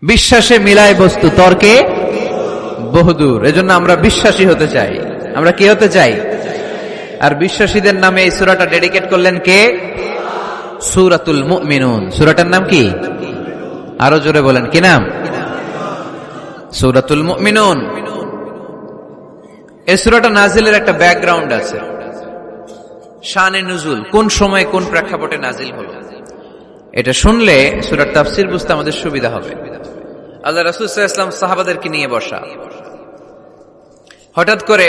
বিশ্বাসে মিলায় বস্তু, তর্কে বহুদূর। এজন্য আমরা বিশ্বাসী হতে চাই। আমরা কি হতে চাই? আর বিশ্বাসীদের নামে এই সূরাটা ডেডিকেট করলেন কে? সূরাতুল মুমিনুন। সূরাটার নাম কি? আরো জোরে বলেন, কি নাম? সূরাতুল মুমিনুন। এই সূরাটা নাজিলের একটা ব্যাকগ্রাউন্ড আছে, শানে নুজুল, কোন সময়ে কোন প্রেক্ষাপটে নাজিল হলো। এটা শুনলে সূরার তাফসীর বুঝতে আমাদের সুবিধা হবে। আল্লাহ রাসূল সাল্লাল্লাহু আলাইহি ওয়াসাল্লাম সাহাবাদেরকে নিয়ে বসা, হঠাৎ করে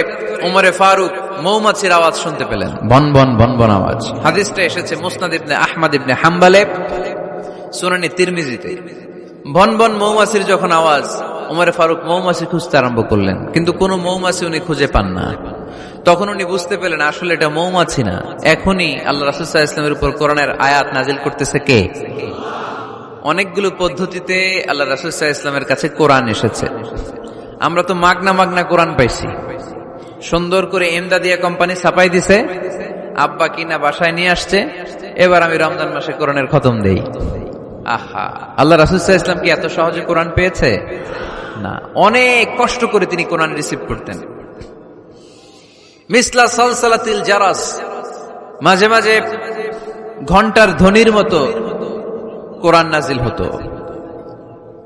উমরে ফারুক মৌমাছির আওয়াজ শুনতে পেলেন, বন বন বন বন আওয়াজ। হাদিসটা এসেছে মুসনাদ ইবনে আহমদ ইবনে হাম্বলে, সুনানে তিরমিজিতে। বন বন মৌমাছির যখন আওয়াজ, উমরে ফারুক মৌমাছি খুঁজতে আরম্ভ করলেন, কিন্তু কোনো মৌমাছি উনি খুঁজে পান না। তখন উনি বুঝতে পেলেন আসলে এটা মৌমাছি না, এখনই আল্লাহ রাসূল সাল্লাল্লাহু আলাইহি ওয়াসাল্লামের উপর কোরআনের আয়াত নাজিল করতেছে কে? অনেকগুলো পদ্ধতিতে আল্লাহ রাসূল সাল্লাল্লাহু আলাইহি ওয়াসাল্লামের কাছে কোরআন এসেছে। আমরা তো মাগনা মাগনা কোরআন পাইছি, সুন্দর করে এমদাদিয়া কোম্পানি ছাপাই দিছে, আব্বা কিনা বাসায় নিয়ে আসছে, এবার আমি রমজান মাসে কোরআনের খতম দেই। আহা, আল্লাহ রাসূল সাল্লাল্লাহু আলাইহি ওয়াসাল্লাম কি এত সহজে কোরআন পেয়েছে? না, অনেক কষ্ট করে তিনি কোরআন রিসিভ করতেন। মিসলা সালসালাতিল জারাস, মাঝে মাঝে ঘন্টার ধ্বনির মতো কোরআন নাজিল হতো।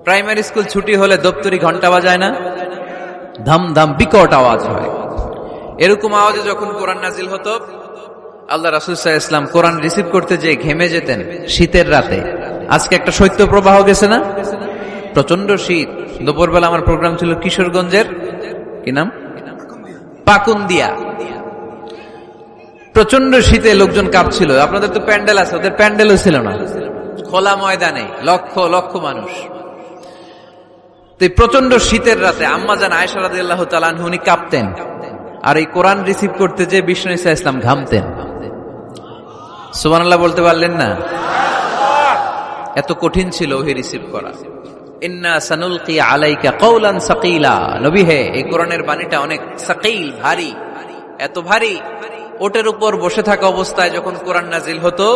প্রাইমারি স্কুল ছুটি হলে দপ্তরি ঘন্টা বাজায় না, ধাম ধাম বিকট আওয়াজ হয়। এরকম আওয়াজে যখন কোরআন নাজিল হতো, আল্লাহ রাসূল সাল্লাল্লাহু আলাইহি ওয়াসাল্লাম কোরআন রিসিভ করতে যেয়ে ঘেমে যেতেন শীতের রাতে। আজকে একটা শৈত্য প্রবাহ গেছে না, প্রচন্ড শীত। দুপুরবেলা আমার প্রোগ্রাম ছিল কিশোরগঞ্জের, কি নাম, পাকুন্দিয়া। প্রচন্ড শীতে লোকজন কাঁপছিল। আপনাদের তো প্যান্ডেল আছে, ওদের প্যান্ডেলও ছিল না, খোলা ময়দানে লক্ষ লক্ষ মানুষ। তো প্রচন্ড শীতের রাতে আম্মাজান আয়েশা রাদিয়াল্লাহু তাআলা আনহা উনি কাঁপতেন, আর এই কোরআন রিসিভ করতে যে বিষ্ণু ঈসা ইসলাম ঘামতেন। সুবহানাল্লাহ বলতে পারলেন না? এত কঠিন ছিল ওহি রিসিভ করা। ইন্না সানুলকি আলাইকা কওলান সাকিলা, নবী হে, এই কোরআনের বাণীটা অনেক সাকিল, ভারী। এত ভারী, ওটের উপর বসে থাকা অবস্থায় যখন কোরআন নাজিল হতো,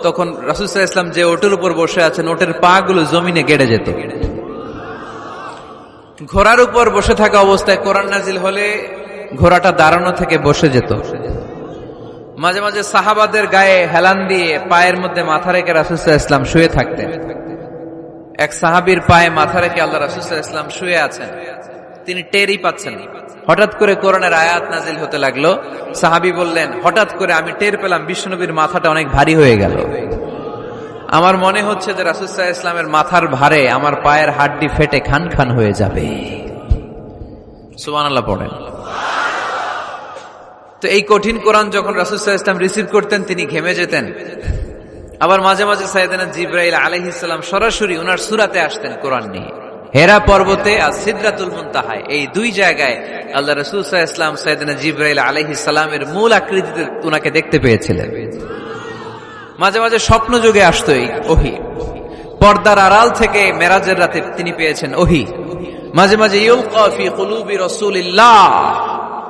তখন রাসূল সাল্লাল্লাহু আলাইহি ওয়াসাল্লাম যে ওটের উপর বসে আছেন, ওটের পা গুলো জমিনে গেড়ে যেত। ঘোড়ার উপর বসে থাকা অবস্থায় কোরআন নাজিল হলে ঘোড়াটা দাঁড়ানো থেকে বসে যেত। মাঝে মাঝে সাহাবাদের গায়ে হেলান দিয়ে পায়ের মধ্যে মাথা রেখে রাসূল সাল্লাল্লাহু আলাইহি ওয়াসাল্লাম শুয়ে থাকতেন। এক সাহাবীর পায়ে মাথা রেখে আল্লাহ রাসূল সাল্লাল্লাহু আলাইহি ওয়াসাল্লাম শুয়ে আছেন, তিনি টেরই পাচ্ছেন। হঠাৎ করে কোরআনের আয়াত নাজিল হতে লাগলো। সাহাবী বললেন, হঠাৎ করে আমি টের পেলাম বিশ্বনবীর মাথাটা অনেক ভারী হয়ে গেল। আমার মনে হচ্ছে যে রাসূল সাল্লাল্লাহু আলাইহি ওয়াসাল্লামের মাথার ভারে আমার পায়ের হাড্ডি ফেটে খান খান হয়ে যাবে। সুবহানাল্লাহ পড়েন। তো এই কঠিন কোরআন যখন রাসূল সাল্লাল্লাহু আলাইহি ওয়াসাল্লাম রিসিভ করতেন, তিনি ঘেমে যেতেন। আবার মাঝে মাঝে সাইয়েদনা জিবরাইল আলাইহিস সালাম সরাসরি ওনার সূরাতে আসতেন কোরআন নিয়ে। হেরা পর্বতে আর সিদরাতুল মুনতাহায়, এই দুই জায়গায় আল্লাহ রাসূল সাল্লাল্লাহু আলাইহি ওয়াসাল্লাম সাইয়েদনা জিবরাইল আলাইহিস সালামের মূল আকৃতিতে ওনাকে দেখতে পেয়েছিলেন। মাঝে মাঝে স্বপ্ন যুগে আসতো এই ওহী। পর্দার আড়াল থেকে মেরাজের রাতে তিনি পেয়েছেন ওহী। মাঝে মাঝে ইউলকা ফি কুলুবি রাসূলিল্লাহ,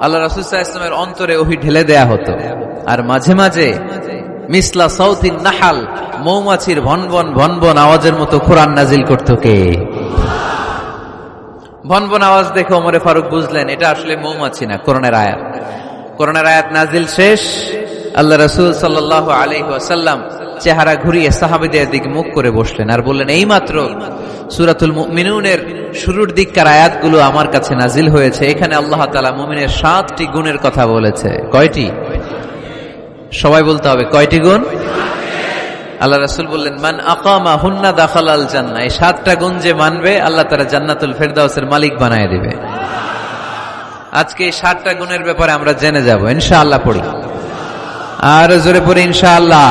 আল্লাহ রাসূল সাল্লাল্লাহু আলাইহি ওয়াসাল্লামের অন্তরে ওহী ঢেলে দেয়া হতো। আর মাঝে মাঝে মিসলা সাউতিন নাহাল, মৌমাছির ভনভন ভনভন আওয়াজের মতো কোরআন নাজিল করত কে? ভনভন আওয়াজ দেখে ওমরে ফারুক বুঝলেন এটা আসলে মৌমাছি না, কোরআনের আয়াত। কোরআনের আয়াত নাজিল শেষ, আল্লাহ রাসূল সাল্লাল্লাহু আলাইহি ওয়াসাল্লাম চেহারা ঘুরিয়ে সাহাবীদের দিকে মুখ করে বসলেন আর বললেন, এইমাত্র সূরাতুল মুমিনুনের শুরুর দিককার আয়াতগুলো আমার কাছে নাজিল হয়েছে। এখানে আল্লাহ তাআলা মুমিনের 7টি গুণের কথা বলেছে। কয়টি? সবাই বলতে হবে, কয়টি গুণ? আল্লাহ রাসূল বললেন, মান আকামা হুন্না দাখালাল জান্নাহ, এই 7টা গুণ যে মানবে আল্লাহ তাআলা জান্নাতুল ফেরদাউসের মালিক বানায় দিবে। আজকে এই 7টা গুণের ব্যাপারে আমরা জেনে যাব ইনশাআল্লাহ। পড়ি আর জোরে পড়ি ইনশাআল্লাহ।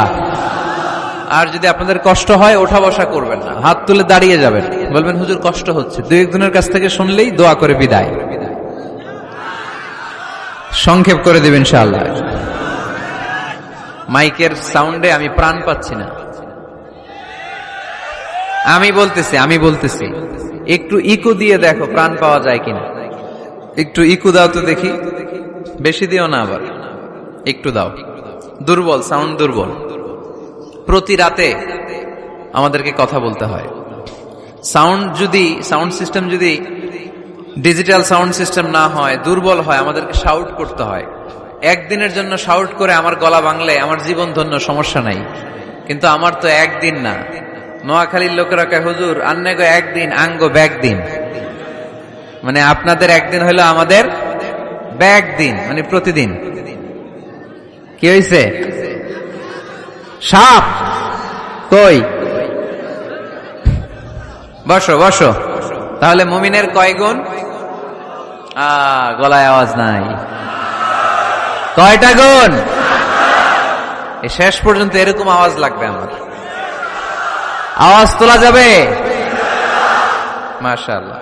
আর যদি আপনাদের কষ্ট হয় ওঠা বসা করবেন না, হাত তুলে দাঁড়িয়ে যাবেন, বলবেন হুজুর কষ্ট হচ্ছে। দুই একজনের কাছ থেকে শুনলেই দোয়া করে বিদায়, সংক্ষেপ করে দিবেন ইনশাআল্লাহ। মাইকের সাউন্ডে আমি প্রাণ পাচ্ছি না। আমি বলতেছি একটু ইকো দিয়ে দেখো প্রাণ পাওয়া যায় কিনা। একটু ইকো দাও তো দেখি, বেশি দিও না, আবার একটু দাও। দুর্বল, সাউন্ড দুর্বল। প্রতি রাতে আমাদেরকে কথা বলতে হয়। সাউন্ড সিস্টেম যদি ডিজিটাল সাউন্ড সিস্টেম না হয়, দুর্বল হয়, আমাদেরকে শাউট করতে হয়। একদিনের জন্য শাউট করে আমার গলা ভাঙলে আমার জীবন ধন্য, সমস্যা নাই। কিন্তু আমার তো একদিন না। নোয়াখালীর লোকেরা কয়, হুজুর আন্নেগো একদিন, আঙ্গো ব্যাগ দিন। মানে আপনাদের একদিন হইলো আমাদের ব্যাগ দিন, মানে প্রতিদিন। কি হইছে? সাপ কই? বসো বসো। তাহলে মুমিনের কয় গুণ? গলায় আওয়াজ নাই। কয়টা গুণ? এই শেষ পর্যন্ত এরকম আওয়াজ লাগবে আমার। আওয়াজ তোলা যাবে? মাশাআল্লাহ।